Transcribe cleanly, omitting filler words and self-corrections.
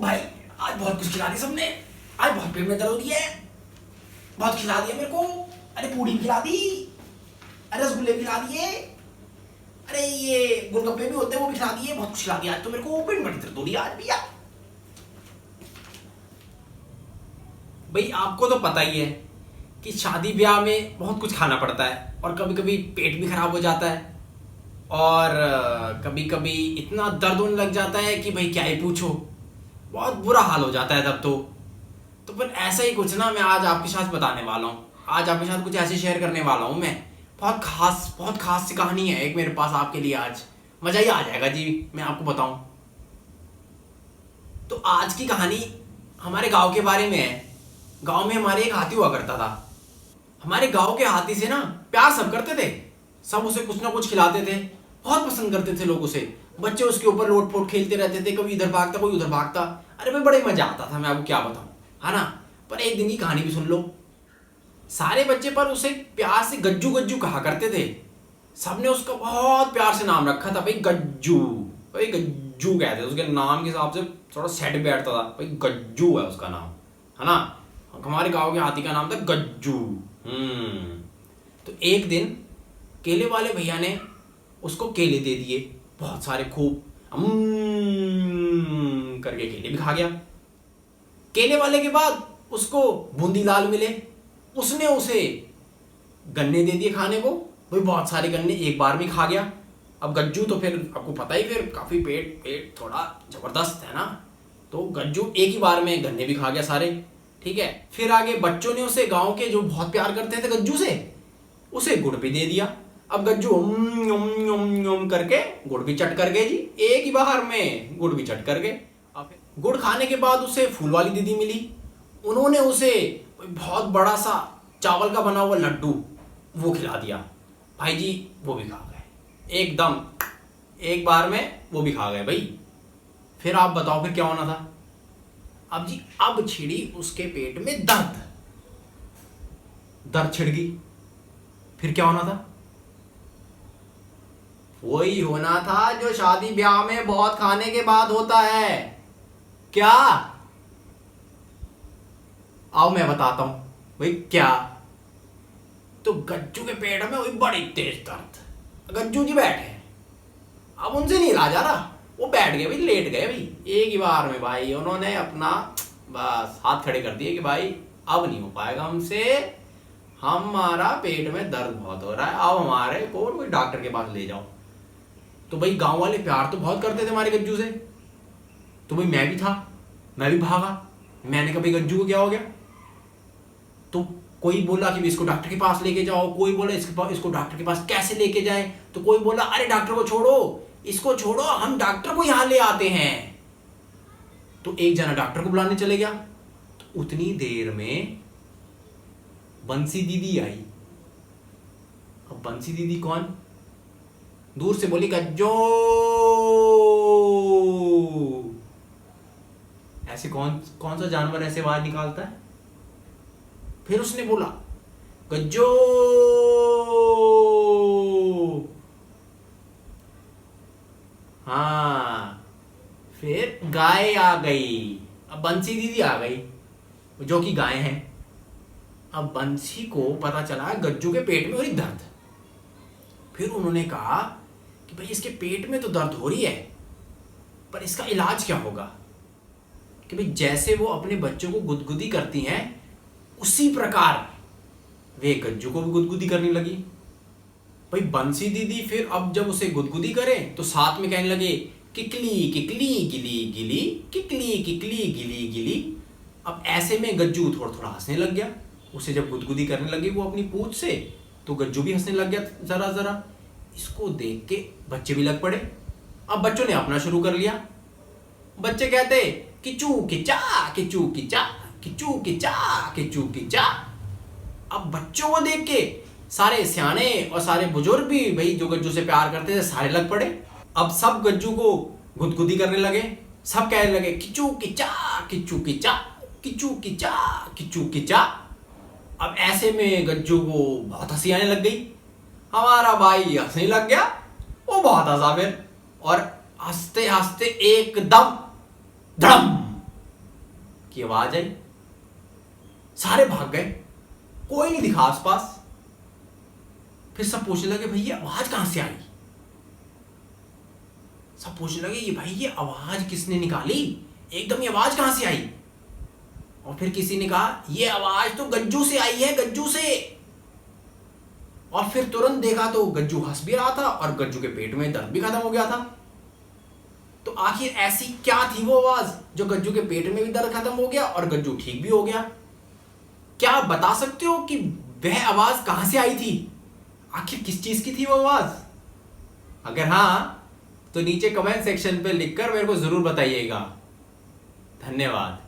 भाई आज बहुत कुछ खिला दिया सबने, आज बहुत पेट में दर्द हो रही है, बहुत खिला दिया मेरे को। अरे पूड़ी भी खिला दी, अरे रसगुल्ले भी खिला दिए, अरे ये गोलगप्पे भी होते हैं वो भी खिला दिए, बहुत कुछ खिला दिया आज तो मेरे को। पेट में दर्द हो रही है आज भैया। भाई आपको तो पता ही है कि शादी ब्याह में बहुत कुछ खाना पड़ता है और कभी कभी पेट भी खराब हो जाता है और कभी कभी इतना दर्द होने लग जाता है कि भाई क्या ही पूछो, बहुत बुरा हाल हो जाता है तब तो फिर ऐसा ही कुछ ना मैं आज आपके साथ बताने वाला हूँ। आज आपके साथ कुछ ऐसे शेयर करने वाला हूँ मैं। बहुत खास सी कहानी है एक मेरे पास आपके लिए, आज मजा ही आ जाएगा जी मैं आपको बताऊं। तो आज की कहानी हमारे गांव के बारे में है। गांव में हमारे एक हाथी हुआ करता था। हमारे गांव के हाथी से ना प्यार सब करते थे, सब उसे कुछ ना कुछ खिलाते थे, बहुत पसंद करते थे लोग उसे। बच्चे उसके ऊपर लोट-पोट खेलते रहते थे, कभी इधर भागता कोई उधर भागता। अरे भाई बड़े मजा आता था, मैं आपको क्या बताऊं, है ना। पर एक दिन की कहानी भी सुन लो। सारे बच्चे पर उसे प्यार से गज्जू गज्जू कहा करते थे। सबने उसका बहुत प्यार से नाम रखा था भाई गज्जू। भाई गज्जू कहते थे उसके नाम के हिसाब से, थोड़ा सेट बैठता था भाई गज्जू है उसका नाम, है ना। हमारे गांव के हाथी का नाम था गज्जू। तो एक दिन केले वाले भैया ने उसको केले दे दिए बहुत सारे, खूब करके केले भी खा गया। केले वाले के बाद उसको बूंदी लाल मिले, उसने उसे गन्ने दे दिए खाने को, भाई बहुत सारे गन्ने एक बार में खा गया। अब गज्जू तो फिर आपको पता ही, फिर काफी पेट थोड़ा जबरदस्त है ना, तो गज्जू एक ही बार में गन्ने भी खा गया सारे, ठीक है। फिर आगे बच्चों ने उसे, गांव के जो बहुत प्यार करते थे गज्जू से, उसे गुड़ भी दे दिया। अब गज्जू करके गुड़ भी चट कर गए जी, एक ही बार में गुड़ भी चट कर गए। गुड़ खाने के बाद उसे फूल वाली दीदी मिली, उन्होंने उसे बहुत बड़ा सा चावल का बना हुआ लड्डू वो खिला दिया। भाई जी वो भी खा गए एकदम एक बार में, वो भी खा गए भाई। फिर आप बताओ फिर क्या होना था। अब जी अब छिड़ी उसके पेट में दर्द छिड़ गई। फिर क्या होना था, वही होना था जो शादी ब्याह में बहुत खाने के बाद होता है। क्या? आओ मैं बताता हूं भाई क्या। तो गज्जू के पेट में वही बड़ी तेज दर्द। गज्जू जी बैठे, अब उनसे नहीं रहा जा रहा, वो बैठ गए भाई, लेट गए भाई एक ही बार में। भाई उन्होंने अपना बस हाथ खड़े कर दिए कि भाई अब नहीं हो पाएगा हमसे, हमारा पेट में दर्द बहुत हो रहा है, अब हमारे को कोई डॉक्टर के पास ले जाओ। तो भाई गांव वाले प्यार तो बहुत करते थे हमारे गज्जू से, तो भाई मैं भी था, मैं भी भागा। मैंने कहा भाई गज्जू को क्या हो गया, तो कोई बोला कि इसको डॉक्टर के पास लेके जाओ, कोई बोला इसको डॉक्टर के पास कैसे लेके जाएं, तो कोई बोला अरे डॉक्टर को छोड़ो, इसको छोड़ो, हम डॉक्टर को यहां ले आते हैं। तो एक जना डॉक्टर को बुलाने चले गया। तो उतनी देर में बंसी दीदी आई। अब बंसी दीदी कौन, दूर से बोली गज्जो, ऐसे कौन सा जानवर ऐसे आवाज निकालता है। फिर उसने बोला गज्जो, हाँ। फिर गाय आ गई। अब बंसी दीदी आ गई जो कि गाय है। अब बंसी को पता चला गज्जू के पेट में हो रही दर्द। फिर उन्होंने कहा कि भाई इसके पेट में तो दर्द हो रही है, पर इसका इलाज क्या होगा। कि भाई जैसे वो अपने बच्चों को गुदगुदी करती हैं, उसी प्रकार वे गज्जू को भी गुदगुदी करने लगी। भाई बंसी दीदी फिर अब जब उसे गुदगुदी करे तो साथ में कहने लगे किकली किकली गिली गिली, किकली किकली गिली गिली। अब ऐसे में गज्जू थोड़ा थोड़ा हंसने लग गया। उसे जब गुदगुदी करने लगी वो अपनी पूंछ से, तो गज्जू भी हंसने लग गया जरा जरा। इसको देख के बच्चे भी लग पड़े। अब बच्चों ने अपना शुरू कर लिया। बच्चे कहते किचू किचा किचू किचा, किचू किचा किचू किचा। अब बच्चों को देख के सारे सियाने और सारे बुजुर्ग भी भाई जो गज्जू से प्यार करते थे सारे लग पड़े। अब सब गज्जू को गुदगुदी करने लगे, सब कहने लगे किचू किचा किचू किचा, किचू किचा किचू किचा। अब ऐसे में गज्जू को बहुत हंसी आने लग गई। हमारा भाई हंसने लग गया, वो बहुत हंसा फिर, और हंसते हंसते एकदम धड़म की आवाज आई। सारे भाग गए, कोई नहीं दिखा आसपास। फिर सब पूछने लगे भाई ये आवाज कहां से आई। सब पूछने लगे ये भाई ये आवाज किसने निकाली, एकदम ये आवाज कहां से आई। और फिर किसी ने कहा ये आवाज तो गज्जू से आई है, गज्जू से। और फिर तुरंत देखा तो गज्जू हंस भी रहा था और गज्जू के पेट में दर्द भी खत्म हो गया था। तो आखिर ऐसी क्या थी वो आवाज जो गज्जू के पेट में भी दर्द खत्म हो गया और गज्जू ठीक भी हो गया। क्या आप बता सकते हो कि वह आवाज कहां से आई थी, आखिर किस चीज की थी वो आवाज। अगर हां तो नीचे कमेंट सेक्शन पे लिखकर मेरे को जरूर बताइएगा। धन्यवाद।